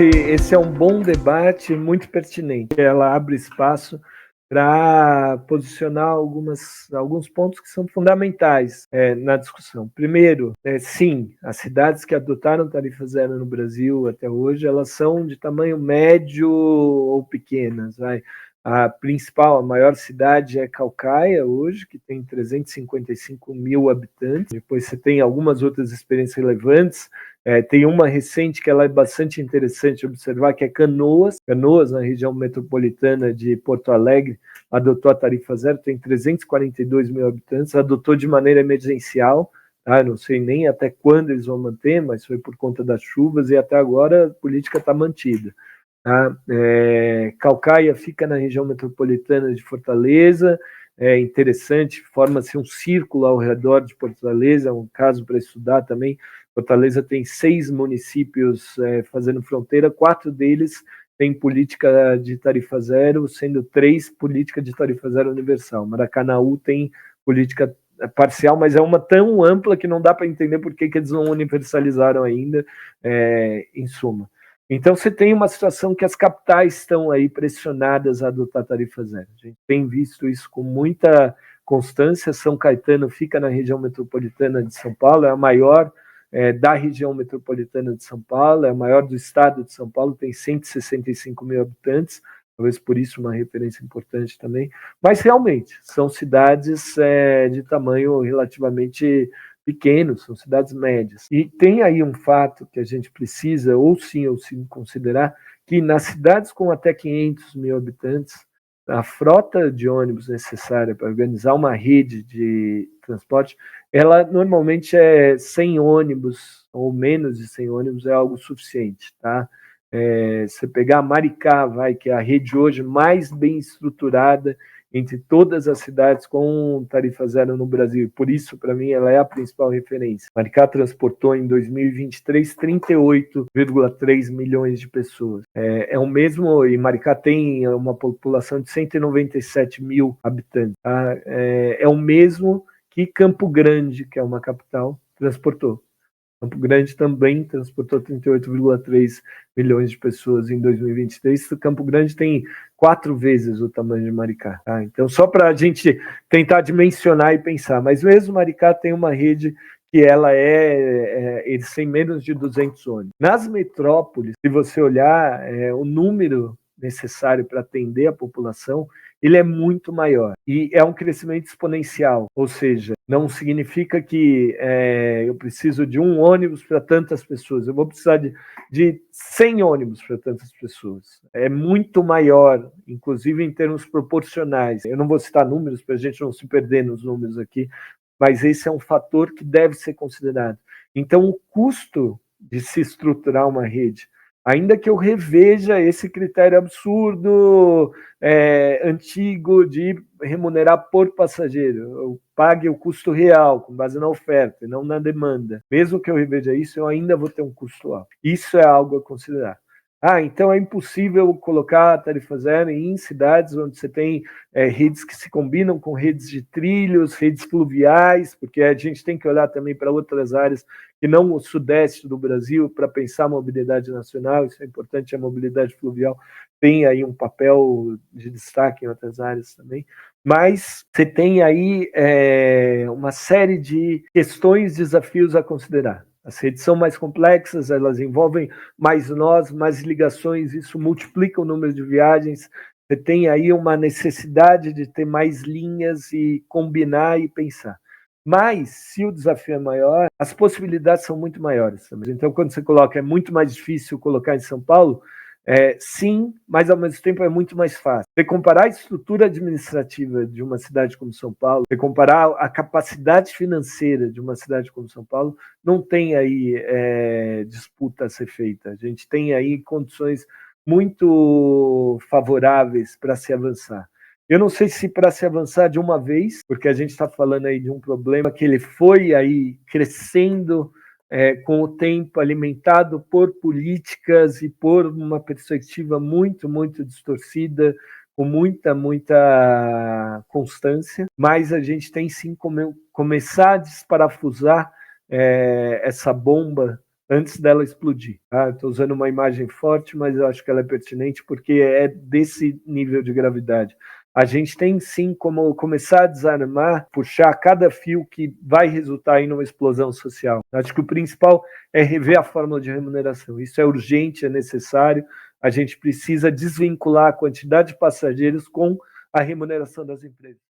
esse é um bom debate, muito pertinente. Ela abre espaço para posicionar alguns pontos que são fundamentais na discussão. Primeiro, sim, as cidades que adotaram tarifa zero no Brasil até hoje, elas são de tamanho médio ou pequenas. A maior cidade é Caucaia hoje, que tem 355 mil habitantes. Depois você tem algumas outras experiências relevantes. Tem uma recente que ela é bastante interessante observar, que é Canoas. Canoas, na região metropolitana de Porto Alegre, adotou a tarifa zero, tem 342 mil habitantes, adotou de maneira emergencial. Não sei nem até quando eles vão manter, mas foi por conta das chuvas e até agora a política está mantida. Caucaia fica na região metropolitana de Fortaleza, é interessante, forma-se um círculo ao redor de Fortaleza, é um caso para estudar também. Fortaleza tem 6 municípios fazendo fronteira, 4 deles têm política de tarifa zero, sendo 3 política de tarifa zero universal. Maracanaú tem política parcial, mas é uma tão ampla que não dá para entender por que eles não universalizaram ainda, em suma. Então, você tem uma situação que as capitais estão aí pressionadas a adotar tarifa zero. A gente tem visto isso com muita constância. São Caetano fica na região metropolitana de São Paulo, é a maior da região metropolitana de São Paulo, é a maior do estado de São Paulo, tem 165 mil habitantes, talvez por isso uma referência importante também. Mas, realmente, são cidades de tamanho relativamente pequenos, são cidades médias. E tem aí um fato que a gente precisa, ou sim considerar, que nas cidades com até 500 mil habitantes, a frota de ônibus necessária para organizar uma rede de transporte, ela normalmente é 100 ônibus, ou menos de 100 ônibus, é algo suficiente, tá? Você pegar Maricá, que é a rede hoje mais bem estruturada entre todas as cidades com tarifa zero no Brasil. Por isso, para mim, ela é a principal referência. Maricá transportou em 2023 38,3 milhões de pessoas. É o mesmo, e Maricá tem uma população de 197 mil habitantes. Tá? É o mesmo que Campo Grande, que é uma capital, transportou. Campo Grande também transportou 38,3 milhões de pessoas em 2023. Campo Grande tem 4 vezes o tamanho de Maricá. Tá? Então, só para a gente tentar dimensionar e pensar. Mas mesmo Maricá tem uma rede que ela eles têm menos de 200 ônibus. Nas metrópoles, se você olhar o número necessário para atender a população, ele é muito maior. E é um crescimento exponencial, ou seja, não significa que eu preciso de um ônibus para tantas pessoas, eu vou precisar de 100 ônibus para tantas pessoas. É muito maior, inclusive em termos proporcionais. Eu não vou citar números para a gente não se perder nos números aqui, mas esse é um fator que deve ser considerado. Então, o custo de se estruturar uma rede, ainda que eu reveja esse critério absurdo, antigo de remunerar por passageiro, eu pague o custo real, com base na oferta e não na demanda. Mesmo que eu reveja isso, eu ainda vou ter um custo alto. Isso é algo a considerar. Então é impossível colocar a tarifa zero em cidades onde você tem redes que se combinam com redes de trilhos, redes fluviais, porque a gente tem que olhar também para outras áreas que não o sudeste do Brasil para pensar a mobilidade nacional. Isso é importante, a mobilidade fluvial tem aí um papel de destaque em outras áreas também. Mas você tem aí uma série de questões, desafios a considerar. As redes são mais complexas, elas envolvem mais nós, mais ligações, isso multiplica o número de viagens. Você tem aí uma necessidade de ter mais linhas e combinar e pensar. Mas, se o desafio é maior, as possibilidades são muito maiores também. Então, quando você coloca, é muito mais difícil colocar em São Paulo, sim, mas ao mesmo tempo é muito mais fácil. Você comparar a estrutura administrativa de uma cidade como São Paulo, você comparar a capacidade financeira de uma cidade como São Paulo, não tem aí disputa a ser feita. A gente tem aí condições muito favoráveis para se avançar. Eu não sei se para se avançar de uma vez, porque a gente está falando aí de um problema que ele foi aí crescendo com o tempo, alimentado por políticas e por uma perspectiva muito, muito distorcida, com muita constância, mas a gente tem sim começar a desparafusar essa bomba antes dela explodir. Tá? Estou usando uma imagem forte, mas eu acho que ela é pertinente porque é desse nível de gravidade. A gente tem sim como começar a desarmar, puxar cada fio que vai resultar em uma explosão social. Acho que o principal é rever a fórmula de remuneração. Isso é urgente, é necessário. A gente precisa desvincular a quantidade de passageiros com a remuneração das empresas.